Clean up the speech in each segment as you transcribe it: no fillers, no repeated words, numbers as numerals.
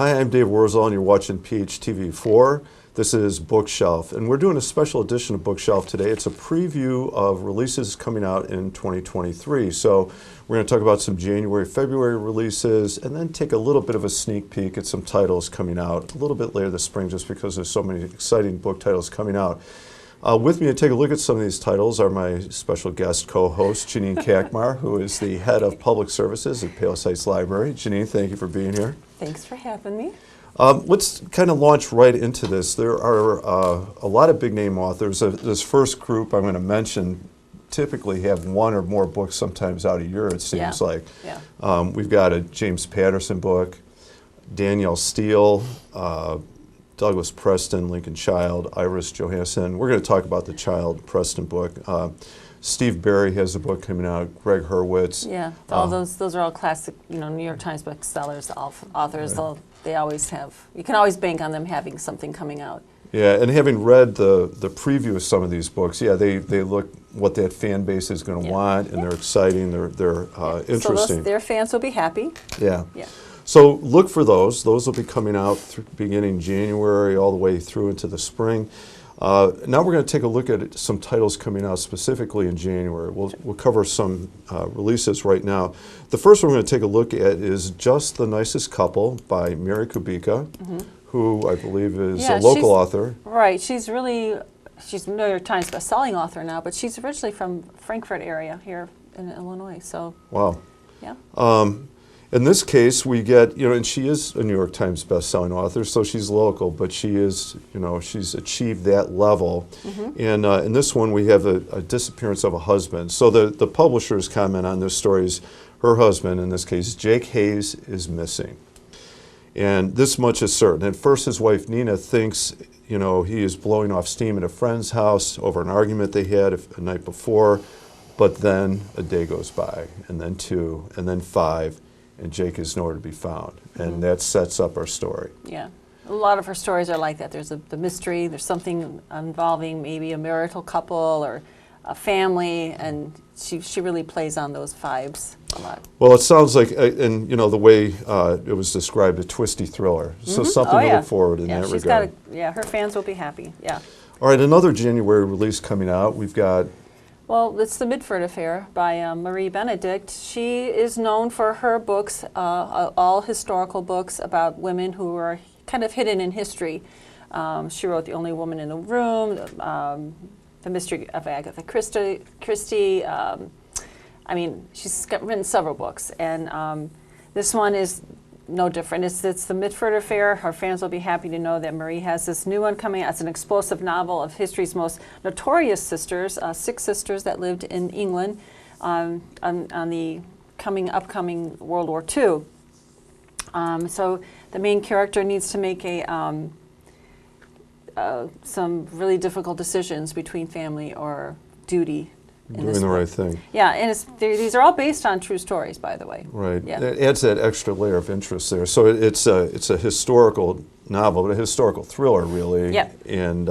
Hi, I'm Dave Wurzel, and you're watching PHTV4. This is Bookshelf, and we're doing a special edition of Bookshelf today. It's a preview of releases coming out in 2023. So we're going to talk about some January, February releases, and then take a little bit of a sneak peek at some titles coming out a little bit later this spring, just because there's so many exciting book titles coming out. With me to take a look at some of these titles are my special guest co-host, Janine Kakmar, who is the head of public services at Palos Heights Library. Janine, thank you for being here. Thanks for having me. Let's kind of launch right into this. There are a lot of big name authors. This first group I'm going to mention typically have one or more books sometimes out a year, it seems like. Yeah. We've got a James Patterson book, Danielle Steele, Douglas Preston, Lincoln Child, Iris Johansen. We're going to talk about the Child Preston book. Steve Berry has a book coming out, Greg Hurwitz. Yeah, all those are all classic, New York Times bestsellers, authors. Right. They always have, you can always bank on them having something coming out. Yeah, and having read the preview of some of these books, yeah, they look what that fan base is going to want, and they're exciting, they're interesting. So their fans will be happy. Yeah. Yeah. So look for those. Those will be coming out beginning January all the way through into the spring. Now we're going to take a look at some titles coming out specifically in January. We'll cover some releases right now. The first one we're going to take a look at is Just the Nicest Couple by Mary Kubica, who I believe is a local author. Right. She's a New York Times bestselling author now, but she's originally from Frankfurt area here in Illinois. So. Wow. Yeah. In this case, we get, and she is a New York Times best-selling author, so she's local, but she is, she's achieved that level. And in this one, we have a disappearance of a husband. So the publisher's comment on this story is her husband, in this case, Jake Hayes, is missing. And this much is certain. At first, his wife, Nina, thinks, he is blowing off steam at a friend's house over an argument they had a night before, but then a day goes by, and then 2, and then 5, and Jake is nowhere to be found. And that sets up our story. Yeah. A lot of her stories are like that. There's the mystery, there's something involving maybe a marital couple or a family, and she really plays on those vibes a lot. Well, it sounds like, and the way it was described, a twisty thriller. So something to look forward in that regard. Her fans will be happy, yeah. All right, another January release coming out. We've got... Well, it's The Mitford Affair by Marie Benedict. She is known for her books, all historical books about women who are kind of hidden in history. She wrote The Only Woman in the Room, The Mystery of Agatha Christie. She's written several books, and this one is no different. It's The Mitford Affair. Her fans will be happy to know that Marie has this new one coming out. It's an explosive novel of history's most notorious sisters, 6 sisters that lived in England on the upcoming World War II. So the main character needs to make some really difficult decisions between family or duty. Doing the right thing. Yeah, and these are all based on true stories, by the way. Right. Yeah. It adds that extra layer of interest there. So it's a historical novel, but a historical thriller, really. Yeah. And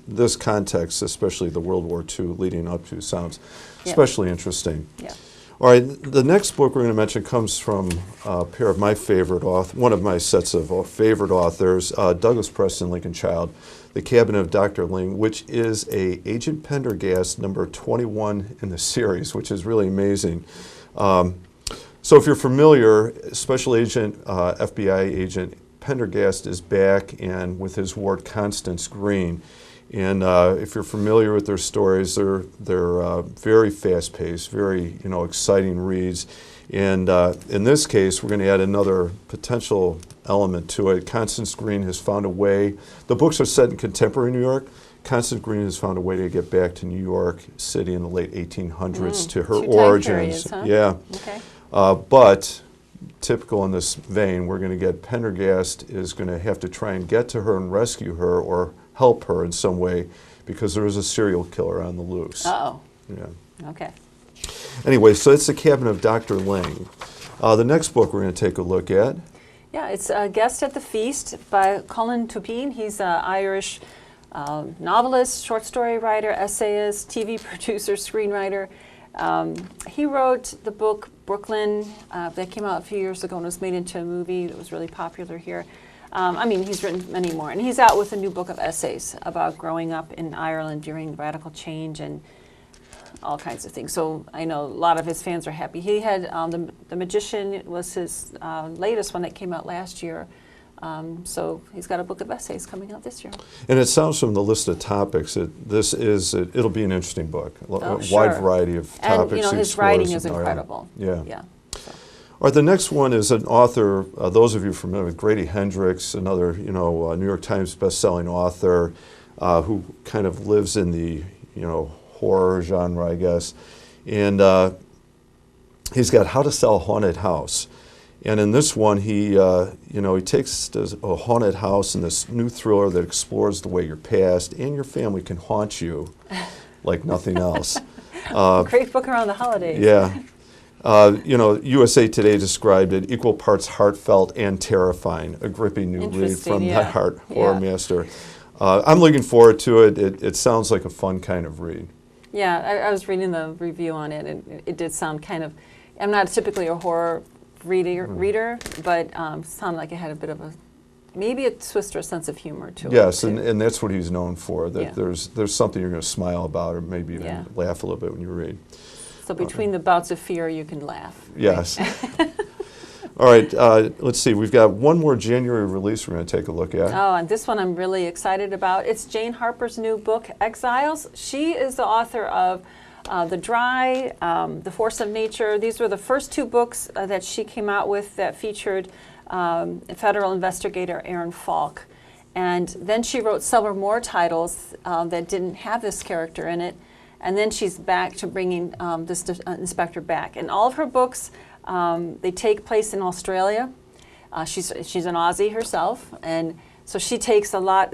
this context, especially the World War II leading up to, sounds especially interesting. Yeah. All right, the next book we're going to mention comes from a pair of my favorite one of my sets of favorite authors, Douglas Preston, Lincoln Child, The Cabinet of Dr. Ling, which is Agent Pendergast number 21 in the series, which is really amazing. So if you're familiar, Special Agent, FBI Agent Pendergast is back, and with his ward Constance Green. And if you're familiar with their stories, they're very fast-paced, very exciting reads. And in this case, we're going to add another potential element to it. Constance Green has found a way. The books are set in contemporary New York. Constance Green has found a way to get back to New York City in the late 1800s to her origins. Periods, huh? Yeah. Okay. But typical in this vein, we're going to get Pendergast is going to have to try and get to her and rescue her, or help her in some way, because there is a serial killer on the loose. Uh-oh. Yeah. Okay. Anyway, so it's The Cabinet of Dr. Ling. The next book we're going to take a look at. Yeah, it's Guest at the Feast by Colin Toupin. He's an Irish novelist, short story writer, essayist, TV producer, screenwriter. He wrote the book Brooklyn that came out a few years ago and was made into a movie that was really popular here. I mean, he's written many more. And he's out with a new book of essays about growing up in Ireland during radical change and all kinds of things. So I know a lot of his fans are happy. He had The Magician was his latest one that came out last year. So he's got a book of essays coming out this year. And it sounds from the list of topics that it'll be an interesting book. Oh, A sure. wide variety of topics. And, you know, he his explores writing is in Ireland. incredible. Yeah. Yeah. So. All right, the next one is an author, those of you familiar with Grady Hendrix, another New York Times best-selling author who kind of lives in the horror genre, I guess. And he's got How to Sell a Haunted House. And in this one, he takes a haunted house in this new thriller that explores the way your past and your family can haunt you like nothing else. Great book around the holidays. Yeah. USA Today described it equal parts heartfelt and terrifying, a gripping new read from the horror master. I'm looking forward to it. It sounds like a fun kind of read. Yeah, I was reading the review on it, and it did sound kind of, I'm not typically a horror reader, but sounded like it had a bit of maybe a twist or a sense of humor to it. Yes, and that's what he's known for, that Yeah. there's something you're going to smile about or maybe even laugh a little bit when you read. So between the bouts of fear, you can laugh. Yes. All right, let's see. We've got one more January release we're going to take a look at. Oh, and this one I'm really excited about. It's Jane Harper's new book, Exiles. She is the author of The Dry, The Force of Nature. These were the first two books that she came out with that featured federal investigator Aaron Falk. And then she wrote several more titles that didn't have this character in it. And then she's back to bringing this inspector back. And all of her books, they take place in Australia. She's an Aussie herself, and so she takes a lot.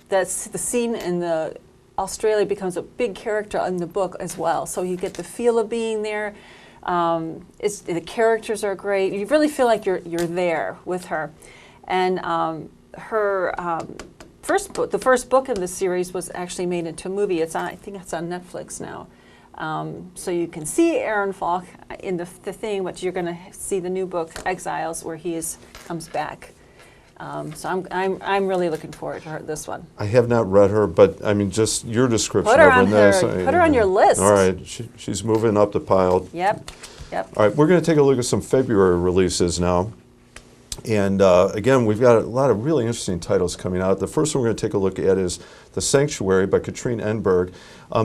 That's the scene in the Australia becomes a big character in the book as well. So you get the feel of being there. The characters are great. You really feel like you're there with her, and her. The first book in the series was actually made into a movie. I think it's on Netflix now. So you can see Aaron Falk in the thing, but you're going to see the new book Exiles, where he comes back. So I'm really looking forward to this one. I have not read her, but I mean, just your description Put her of on this. put her on your list. All right, she's moving up the pile. Yep. All right, we're going to take a look at some February releases now. And again, we've got a lot of really interesting titles coming out. The first one we're going to take a look at is The Sanctuary by Katrine Enberg.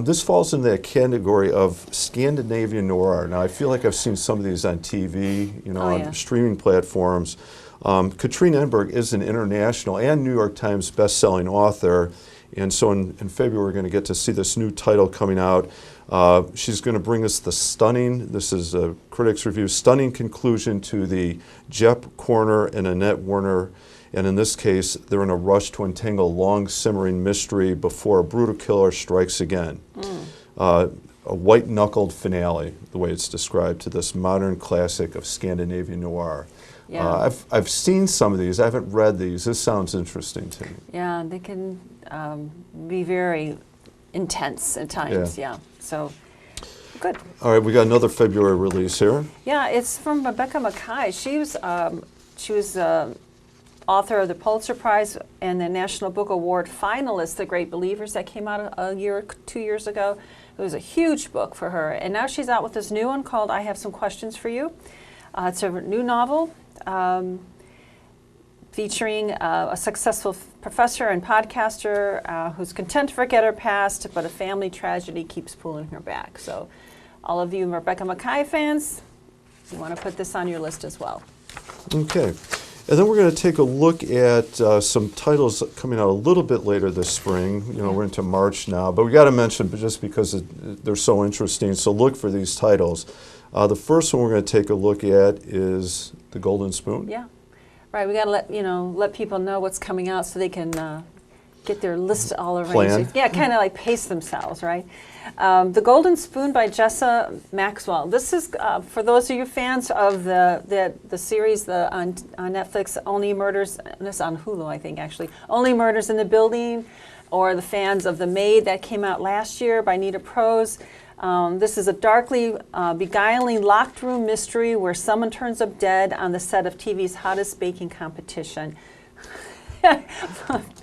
This falls in that category of Scandinavian noir. Now, I feel like I've seen some of these on TV, on streaming platforms. Katrine Enberg is an international and New York Times best-selling author. And so in February, we're going to get to see this new title coming out. She's going to bring us this is a critic's review, stunning conclusion to the Jep Corner and Annette Werner. And in this case, they're in a rush to untangle a long simmering mystery before a brutal killer strikes again. A white-knuckled finale, the way it's described, to this modern classic of Scandinavian noir. Yeah. I've seen some of these. I haven't read these. This sounds interesting to me. Yeah, they can be very intense at times. Yeah. So, good. All right, we got another February release here. Yeah, it's from Rebecca Makkai. She was author of the Pulitzer Prize and the National Book Award finalist, The Great Believers, that came out a year or 2 years ago. It was a huge book for her. And now she's out with this new one called I Have Some Questions for You. It's a new novel featuring a successful professor and podcaster who's content to forget her past, but a family tragedy keeps pulling her back. So all of you Rebecca Makkai fans, you want to put this on your list as well. Okay. And then we're going to take a look at some titles coming out a little bit later this spring. We're into March now, but we got to mention, just because they're so interesting, so look for these titles. The first one we're going to take a look at is The Golden Spoon. Yeah. Right, we got to let people know what's coming out so they can get their list all arranged. Plan. Yeah, kind of like pace themselves, right? The Golden Spoon by Jessa Maxwell. This is for those of you fans of the series on Netflix, Only Murders. This is on Hulu, I think, actually. Only Murders in the Building. or the fans of The Maid that came out last year by Nita Prose. This is a darkly beguiling locked room mystery where someone turns up dead on the set of TV's hottest baking competition.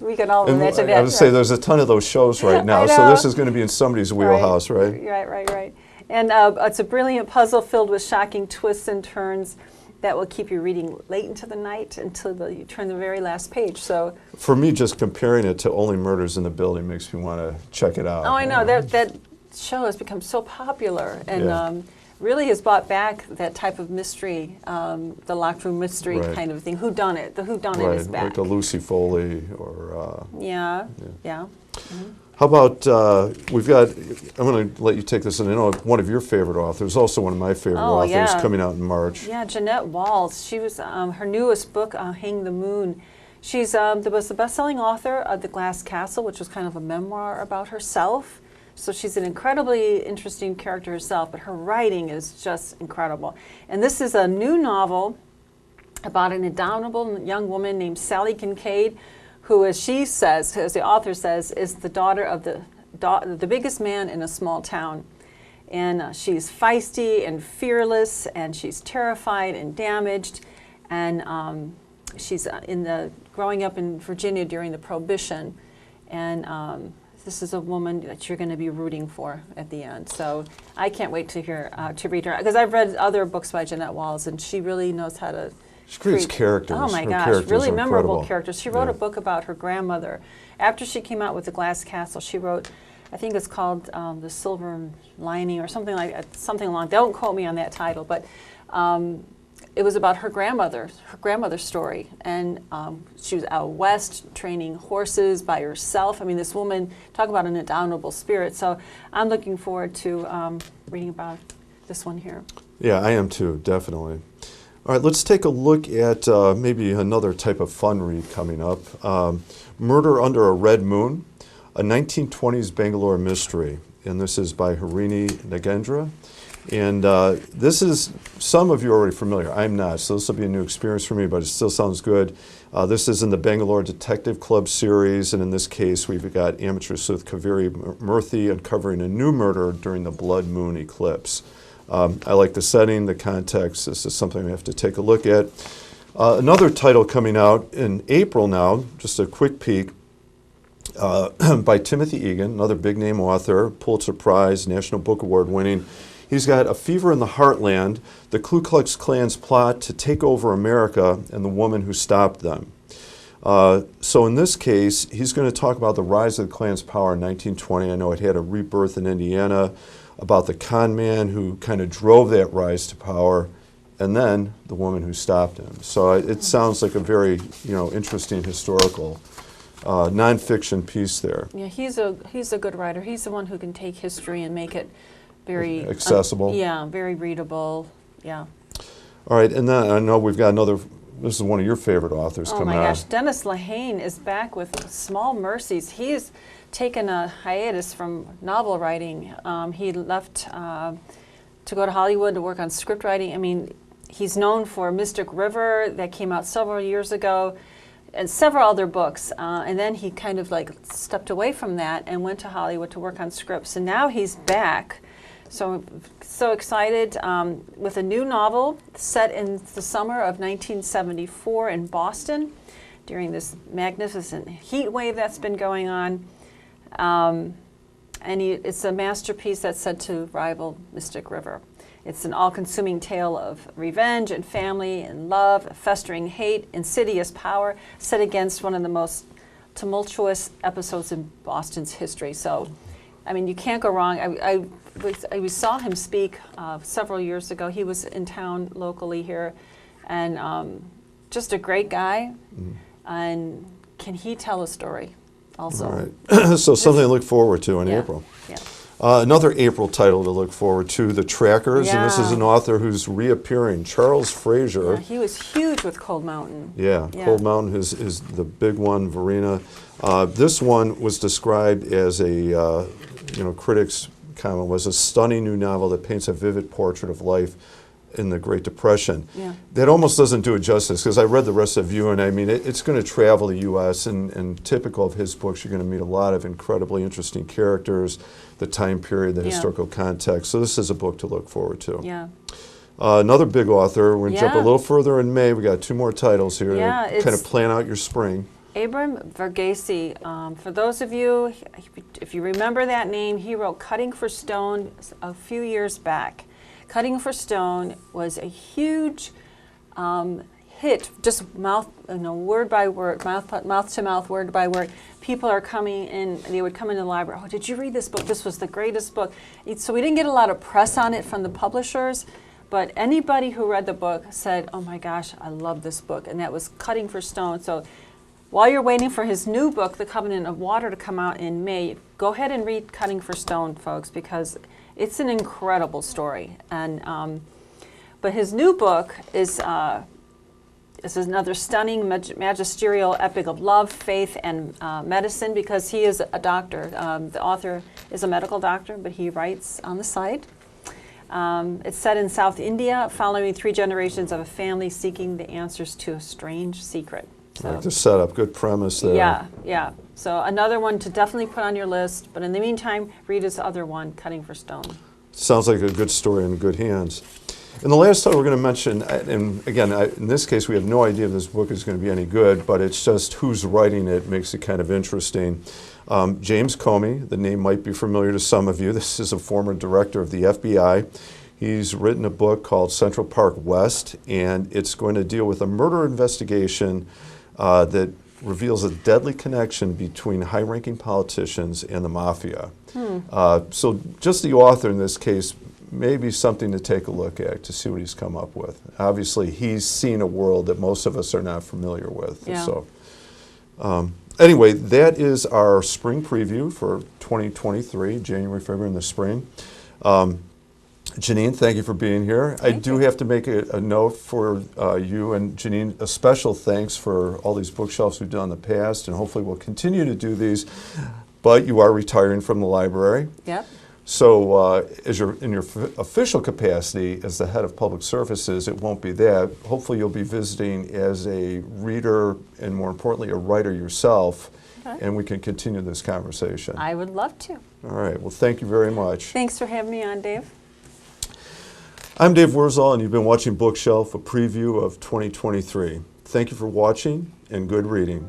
We can all And imagine that. I would say there's a ton of those shows right now, I so know. this is going to be in somebody's wheelhouse, right? Right. And it's a brilliant puzzle filled with shocking twists and turns that will keep you reading late into the night until you turn the very last page. So, For me, just comparing it to Only Murders in the Building makes me want to check it out. oh, I know that show has become so popular and Yeah. really has brought back that type of mystery, the locked room mystery Right. kind of thing. Who done it? The who done it Right, is back. like a Lucy Foley or. Yeah. How about we've got? I'm going to let you take this, and I know one of your favorite authors, also one of my favorite Oh, authors, yeah. coming out in March. Yeah, Jeanette Walls. She was her newest book, Hang the Moon. She's was the best-selling author of The Glass Castle, which was kind of a memoir about herself. So she's an incredibly interesting character herself, but her writing is just incredible. And this is a new novel about an indomitable young woman named Sally Kincaid, who, as she says, as the author says, is the daughter of the biggest man in a small town. And she's feisty and fearless, and she's terrified and damaged. And she's growing up in Virginia during the Prohibition. And this is a woman that you're going to be rooting for at the end. So I can't wait to read her, because I've read other books by Jeanette Walls, and she really knows how to. She creates characters. Oh my Her gosh, characters really are memorable incredible. characters. She wrote Yeah. a book about her grandmother. After she came out with The Glass Castle, she wrote, I think it's called The Silver Lining or something like that, something along. Don't quote me on that title, but it was about her grandmother's story. And she was out west training horses by herself. I mean, this woman, talk about an indomitable spirit. So I'm looking forward to reading about this one here. Yeah, I am too, definitely. All right, let's take a look at maybe another type of fun read coming up. Murder Under a Red Moon, a 1920s Bangalore mystery. And this is by Harini Nagendra. And this is, some of you are already familiar. I'm not, so this will be a new experience for me, but it still sounds good. This is in the Bangalore Detective Club series, and in this case, we've got amateur sleuth Kaveri Murthy uncovering a new murder during the blood moon eclipse. I like the setting, the context. This is something we have to take a look at. Another title coming out in April now, just a quick peek, by Timothy Egan, another big-name author, Pulitzer Prize, National Book Award winning. He's got A Fever in the Heartland, the Ku Klux Klan's plot to take over America and the woman who stopped them. So in this case, he's going to talk about the rise of the Klan's power in 1920. I know it had a rebirth in Indiana, about the con man who kind of drove that rise to power, and then the woman who stopped him. So it sounds like a very interesting historical nonfiction piece there. Yeah, he's a good writer. He's the one who can take history and make it very accessible. Very readable. Yeah. All right, and then I know we've got another. This is one of your favorite authors Oh coming my out. gosh, Dennis Lehane is back with Small Mercies. He's taken a hiatus from novel writing. He left to go to Hollywood to work on script writing. I mean, he's known for Mystic River that came out several years ago, and several other books. And then he kind of like stepped away from that and went to Hollywood to work on scripts. And now he's back. So excited with a new novel set in the summer of 1974 in Boston during this magnificent heat wave that's been going on. It's a masterpiece that's said to rival Mystic River. It's an all-consuming tale of revenge and family and love, festering hate, insidious power, set against one of the most tumultuous episodes in Boston's history. So, I mean, you can't go wrong. We saw him speak several years ago. He was in town locally here, and just a great guy. Mm-hmm. And can he tell a story also? All right. So something to look forward to in April. Yeah. Another April title to look forward to, The Trackers, and this is an author who's reappearing, Charles Frazier. Yeah, he was huge with Cold Mountain. Yeah. Cold Mountain is the big one, Verena. This one was described as a, critics' comment, was a stunning new novel that paints a vivid portrait of life in the Great Depression. Yeah. That almost doesn't do it justice, because I read the rest of you, and I mean, it's going to travel the U.S., and typical of his books, you're going to meet a lot of incredibly interesting characters, the time period, the Yeah. historical context. So this is a book to look forward to. Yeah. Another big author, we're going to jump a Yeah. little further in May. We got 2 more titles here Yeah, to kind it's- of plan out your spring. Abram Verghese, for those of you, if you remember that name, he wrote Cutting for Stone a few years back. Cutting for Stone was a huge hit, just word by word, mouth to mouth, word by word. People are coming in, they would come into the library, oh, did you read this book? This was the greatest book. So we didn't get a lot of press on it from the publishers, but anybody who read the book said, oh my gosh, I love this book, and that was Cutting for Stone. So while you're waiting for his new book, The Covenant of Water, to come out in May, go ahead and read Cutting for Stone, folks, because it's an incredible story. And but his new book is another stunning magisterial epic of love, faith, and medicine, because he is a doctor. The author is a medical doctor, but he writes on the side. It's set in South India, following 3 generations of a family seeking the answers to a strange secret. I like the setup, good premise there. Yeah, yeah. So another one to definitely put on your list. But in the meantime, read his other one, Cutting for Stone. Sounds like a good story in good hands. And the last title we're going to mention, and again, in this case, we have no idea if this book is going to be any good, but it's just who's writing it makes it kind of interesting. James Comey, the name might be familiar to some of you. This is a former director of the FBI. He's written a book called Central Park West, and it's going to deal with a murder investigation that reveals a deadly connection between high-ranking politicians and the mafia. So just the author in this case may be something to take a look at to see what he's come up with. Obviously, he's seen a world that most of us are not familiar with. Yeah. So anyway, that is our spring preview for 2023, January, February, and the spring. Janine, thank you for being here. I do have to make a note for you and Janine, a special thanks for all these bookshelves we've done in the past, and hopefully we'll continue to do these, but you are retiring from the library. Yep. So as you're in your official capacity as the head of public services, it won't be that. Hopefully you'll be visiting as a reader and, more importantly, a writer yourself, and we can continue this conversation. I would love to. All right. Well, thank you very much. Thanks for having me on, Dave. I'm Dave Wurzel, and you've been watching Bookshelf, a preview of 2023. Thank you for watching, and good reading.